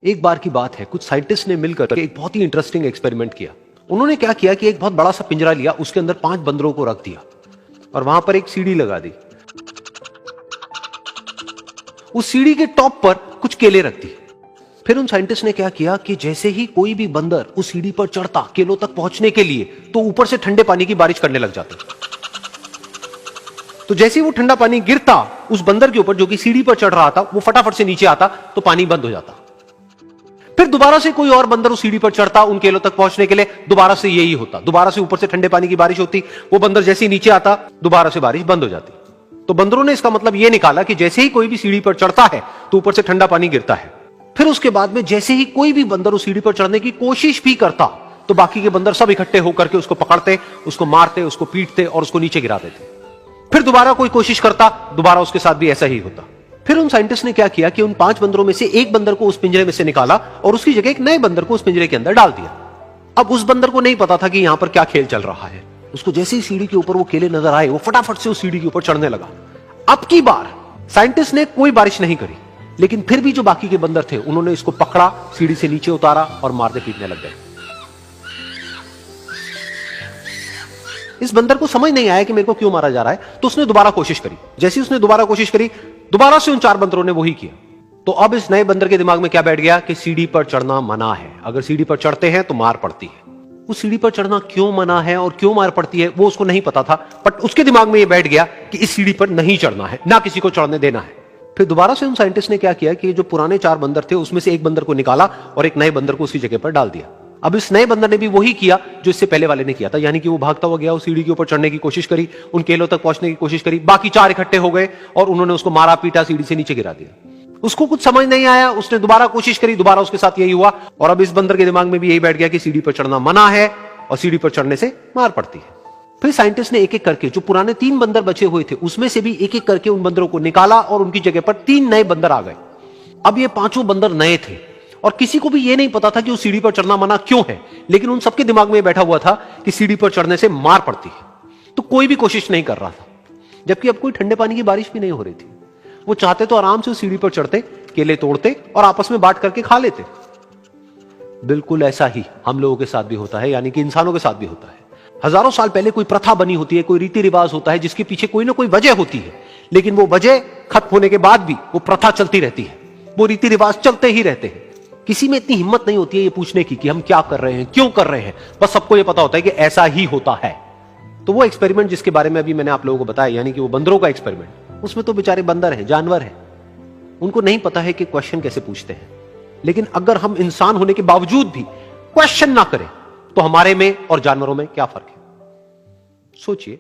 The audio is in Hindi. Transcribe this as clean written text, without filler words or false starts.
एक बार की बात है, कुछ साइंटिस्ट ने मिलकर एक बहुत ही इंटरेस्टिंग एक्सपेरिमेंट किया। उन्होंने क्या किया कि एक बहुत बड़ा सा पिंजरा लिया, उसके अंदर 5 बंदरों को रख दिया और वहां पर एक सीढ़ी लगा दी। उस सीढ़ी के टॉप पर कुछ केले रख दिए। फिर उन साइंटिस्ट ने क्या किया कि जैसे ही कोई भी बंदर उस सीढ़ी पर चढ़ता केलों तक पहुंचने के लिए, तो ऊपर से ठंडे पानी की बारिश करने लग जाती। तो जैसे ही वो ठंडा पानी गिरता उस बंदर के ऊपर जो कि सीढ़ी पर चढ़ रहा था, वो फटाफट से नीचे आता तो पानी बंद हो जाता। फिर दोबारा से कोई और बंदर उस सीढ़ी पर चढ़ता उन केलों तक पहुंचने के लिए, दोबारा से यही होता। दोबारा से ऊपर से ठंडे पानी की बारिश होती, वो बंदर जैसे ही नीचे आता दोबारा से बारिश बंद हो जाती। तो बंदरों ने इसका मतलब यह निकाला कि जैसे ही कोई भी सीढ़ी पर चढ़ता है तो ऊपर से ठंडा पानी गिरता है। फिर उसके बाद में जैसे ही कोई भी बंदर उस सीढ़ी पर चढ़ने की कोशिश भी करता तो बाकी के बंदर सब इकट्ठे होकर के उसको पकड़ते, उसको मारते, उसको पीटते और उसको नीचे गिरा देते। फिर दोबारा कोई कोशिश करता, दोबारा उसके साथ भी ऐसा ही होता। फिर उन साइंटिस्ट ने क्या किया कि उन 5 बंदरों में से एक बंदर को उस पिंजरे में से निकाला और उसकी जगह एक नए बंदर को उस पिंजरे के अंदर डाल दिया। अब उस बंदर को नहीं पता था कि यहां पर क्या खेल चल रहा है। उसको जैसे ही सीढ़ी के ऊपर वो केले नजर आए, वो फटाफट से उस सीढ़ी के ऊपर चढ़ने लगा। अब की बार साइंटिस्ट ने कोई बारिश नहीं करी, लेकिन फिर भी जो बाकी के बंदर थे उन्होंने इसको पकड़ा, सीढ़ी से नीचे उतारा और मारने पीटने लग गए। इस बंदर को समझ नहीं आया कि मेरे को क्यों मारा जा रहा है, तो उसने दोबारा कोशिश करी। जैसे उसने दोबारा कोशिश करी, दोबारा से उन 4 बंदरों ने वही किया। तो अब इस नए बंदर के दिमाग में क्या बैठ गया कि सीढ़ी पर चढ़ना मना है, अगर सीढ़ी पर चढ़ते हैं तो मार पड़ती है। उस सीढ़ी पर चढ़ना क्यों मना है और क्यों मार पड़ती है वो उसको नहीं पता था, बट उसके दिमाग में यह बैठ गया कि इस सीढ़ी पर नहीं चढ़ना है, ना किसी को चढ़ने देना है। फिर दोबारा से उन साइंटिस्ट ने क्या किया कि जो पुराने 4 बंदर थे उसमें से एक बंदर को निकाला और एक नए बंदर को उसी जगह पर डाल दिया। अब इस नए बंदर ने भी वही किया जो इससे पहले वाले ने किया था, यानी कि वो भागता हुआ गया, उस सीढ़ी के ऊपर चढ़ने की कोशिश करी, उन केलों तक पहुंचने की कोशिश करी। बाकी 4 इकट्ठे हो गए और उन्होंने उसको मारा पीटा, सीढ़ी से नीचे गिरा दिया। उसको कुछ समझ नहीं आया, उसने दोबारा कोशिश करी, दोबारा उसके साथ यही हुआ। और अब इस बंदर के दिमाग में भी यही बैठ गया कि सीढ़ी पर चढ़ना मना है और सीढ़ी पर चढ़ने से मार पड़ती है। फिर साइंटिस्ट ने एक एक करके जो पुराने 3 बंदर बचे हुए थे उसमें से भी एक एक करके उन बंदरों को निकाला और उनकी जगह पर 3 नए बंदर आ गए। अब ये 5 बंदर नए थे और किसी को भी ये नहीं पता था कि उस सीढ़ी पर चढ़ना मना क्यों है, लेकिन उन सबके दिमाग में बैठा हुआ था कि सीढ़ी पर चढ़ने से मार पड़ती है। तो कोई भी कोशिश नहीं कर रहा था, जबकि अब कोई ठंडे पानी की बारिश भी नहीं हो रही थी। वो चाहते तो आराम से उस सीढ़ी पर चढ़ते, केले तोड़ते और आपस में बांट करके खा लेते। बिल्कुल ऐसा ही हम लोगों के साथ भी होता है, यानी कि इंसानों के साथ भी होता है। हजारों साल पहले कोई प्रथा बनी होती है, कोई रीति रिवाज होता है जिसके पीछे कोई ना कोई वजह होती है, लेकिन वो वजह खत्म होने के बाद भी वो प्रथा चलती रहती है, वो रीति रिवाज चलते ही रहते हैं। किसी में इतनी हिम्मत नहीं होती है ये पूछने की कि हम क्या कर रहे हैं, क्यों कर रहे हैं, बस सबको ये पता होता है कि ऐसा ही होता है। तो वो एक्सपेरिमेंट जिसके बारे में अभी मैंने आप लोगों को बताया, यानी कि वो बंदरों का एक्सपेरिमेंट, उसमें तो बेचारे बंदर हैं, जानवर हैं, उनको नहीं पता है कि क्वेश्चन कैसे पूछते हैं। लेकिन अगर हम इंसान होने के बावजूद भी क्वेश्चन ना करें तो हमारे में और जानवरों में क्या फर्क है, सोचिए।